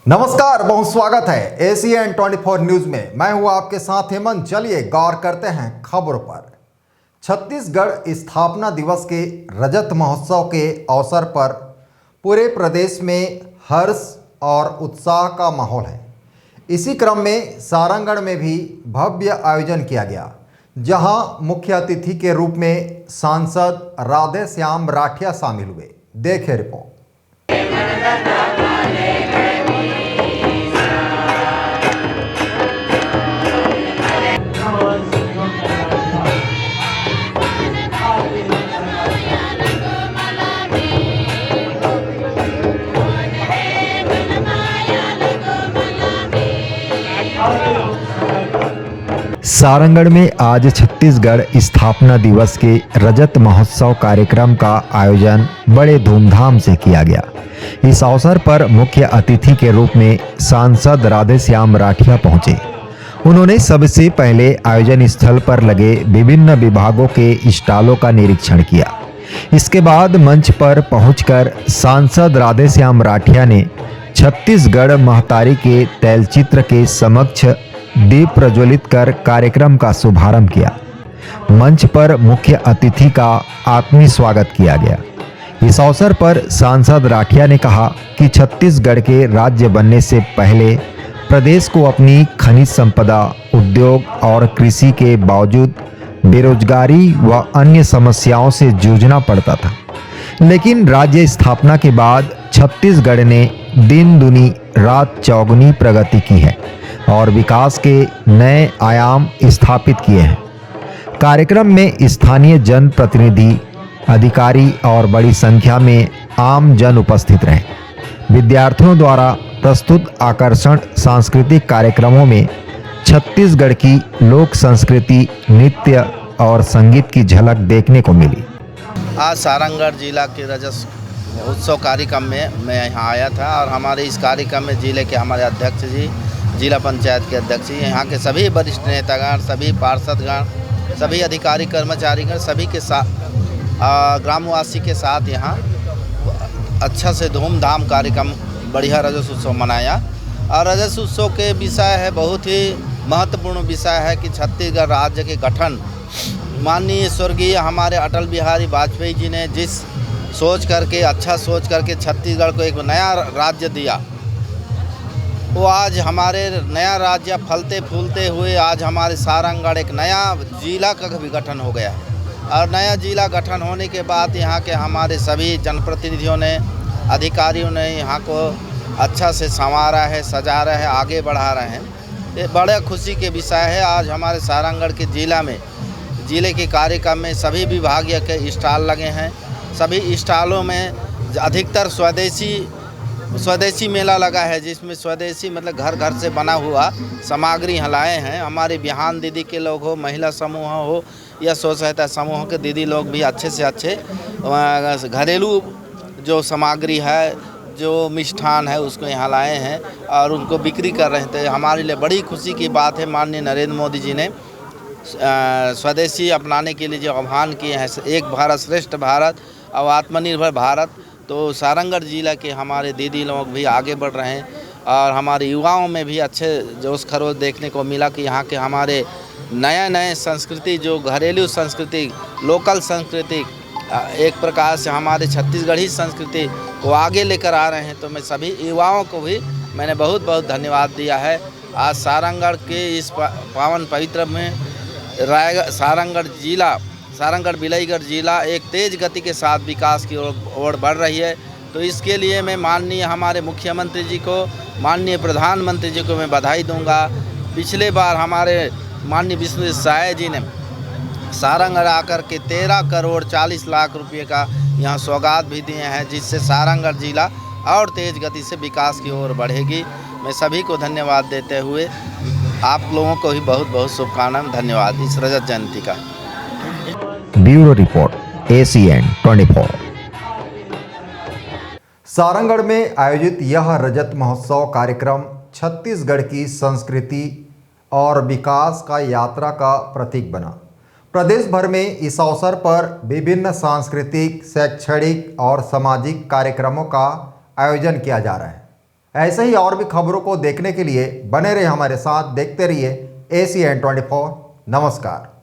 नमस्कार, बहुत स्वागत है एसीएन 24 न्यूज में। मैं हूं आपके साथ हेमंत। चलिए गौर करते हैं खबरों पर। छत्तीसगढ़ स्थापना दिवस के रजत महोत्सव के अवसर पर पूरे प्रदेश में हर्ष और उत्साह का माहौल है। इसी क्रम में सारंगढ़ में भी भव्य आयोजन किया गया, जहां मुख्य अतिथि के रूप में सांसद राधेश्याम राठिया शामिल हुए। देखिए रिपोर्ट। सारंगढ़ में आज छत्तीसगढ़ स्थापना दिवस के रजत महोत्सव कार्यक्रम का आयोजन बड़े धूमधाम से किया गया। इस अवसर पर मुख्य अतिथि के रूप में सांसद राधेश्याम राठिया पहुंचे। उन्होंने सबसे पहले आयोजन स्थल पर लगे विभिन्न विभागों के स्टॉलों का निरीक्षण किया। इसके बाद मंच पर पहुंचकर सांसद राधेश्याम राठिया ने छत्तीसगढ़ महतारी के तैलचित्र के समक्ष दीप प्रज्वलित कर कार्यक्रम का शुभारंभ किया। मंच पर मुख्य अतिथि का आत्मीय स्वागत किया गया। इस अवसर पर सांसद राठिया ने कहा कि छत्तीसगढ़ के राज्य बनने से पहले प्रदेश को अपनी खनिज संपदा, उद्योग और कृषि के बावजूद बेरोजगारी व अन्य समस्याओं से जूझना पड़ता था, लेकिन राज्य स्थापना के बाद छत्तीसगढ़ ने दिन दुनी रात चौगुनी प्रगति की है और विकास के नए आयाम स्थापित किए हैं। कार्यक्रम में स्थानीय जनप्रतिनिधि, अधिकारी और बड़ी संख्या में आम जन उपस्थित रहे। विद्यार्थियों द्वारा प्रस्तुत आकर्षण सांस्कृतिक कार्यक्रमों में छत्तीसगढ़ की लोक संस्कृति, नृत्य और संगीत की झलक देखने को मिली। आज सारंगढ़ जिला के रजत महोत्सव कार्यक्रम में मैं यहाँ आया था और हमारे इस कार्यक्रम में जिले के हमारे अध्यक्ष जी, जिला पंचायत के अध्यक्ष जी, यहाँ के सभी वरिष्ठ नेतागण, सभी पार्षदगण, सभी अधिकारी कर्मचारीगण, सभी के साथ ग्रामवासी के साथ यहाँ अच्छा से धूमधाम कार्यक्रम बढ़िया रजत उत्सव मनाया। और रजत उत्सव के विषय है, बहुत ही महत्वपूर्ण विषय है कि छत्तीसगढ़ राज्य के गठन माननीय स्वर्गीय हमारे अटल बिहारी वाजपेयी जी ने जिस सोच करके छत्तीसगढ़ को एक नया राज्य दिया, वो आज हमारे नया राज्य फलते फूलते हुए आज हमारे सारंगढ़ एक नया जिला का भी गठन हो गया है। और नया जिला गठन होने के बाद यहाँ के हमारे सभी जनप्रतिनिधियों ने, अधिकारियों ने यहाँ को अच्छा से संवारा है, सजा रहे हैं, आगे बढ़ा रहे हैं। ये बड़ा खुशी के विषय है। आज हमारे सारंगढ़ के जिले के कार्यक्रम में सभी विभागीय के स्टॉल लगे हैं। सभी स्टॉलों में अधिकतर स्वदेशी मेला लगा है, जिसमें स्वदेशी मतलब घर घर से बना हुआ सामग्री यहाँ लाए हैं। हमारे बिहान दीदी के लोग हो, महिला समूह हो या स्व सहायता समूह के दीदी लोग भी अच्छे से अच्छे घरेलू जो सामग्री है, जो मिष्ठान है, उसको यहाँ लाए हैं और उनको बिक्री कर रहे थे। हमारे लिए बड़ी खुशी की बात है। माननीय नरेंद्र मोदी जी ने स्वदेशी अपनाने के लिए जो आह्वान किए हैं, एक भारत श्रेष्ठ भारत और आत्मनिर्भर भारत, तो सारंगढ़ जिला के हमारे दीदी लोग भी आगे बढ़ रहे हैं। और हमारे युवाओं में भी अच्छे जोश खरोश देखने को मिला कि यहाँ के हमारे नए संस्कृति, जो घरेलू संस्कृति, लोकल संस्कृति, एक प्रकार से हमारे छत्तीसगढ़ी संस्कृति को आगे लेकर आ रहे हैं। तो मैं सभी युवाओं को भी मैंने बहुत बहुत धन्यवाद दिया है। आज सारंगढ़ के इस पावन पवित्र में सारंगढ़ बिलाईगढ़ जिला एक तेज गति के साथ विकास की ओर बढ़ रही है। तो इसके लिए मैं माननीय हमारे मुख्यमंत्री जी को, माननीय प्रधानमंत्री जी को मैं बधाई दूंगा। पिछले बार हमारे माननीय विष्णु साय जी ने सारंगढ़ आकर के 13 करोड़ 40 लाख रुपए का यहाँ सौगात भी दिए हैं, जिससे सारंगढ़ जिला और तेज गति से विकास की ओर बढ़ेगी। मैं सभी को धन्यवाद देते हुए आप लोगों को भी बहुत बहुत शुभकामनाएं, धन्यवाद इस रजत जयंती का। Bureau report, ACN 24। सारंगढ़ में आयोजित यह रजत महोत्सव कार्यक्रम छत्तीसगढ़ की संस्कृति और विकास का यात्रा का प्रतीक बना। प्रदेश भर में इस अवसर पर विभिन्न सांस्कृतिक, शैक्षणिक और सामाजिक कार्यक्रमों का आयोजन किया जा रहा है। ऐसे ही और भी खबरों को देखने के लिए बने रहिए हमारे साथ, देखते रहिए ACN 24। नमस्कार।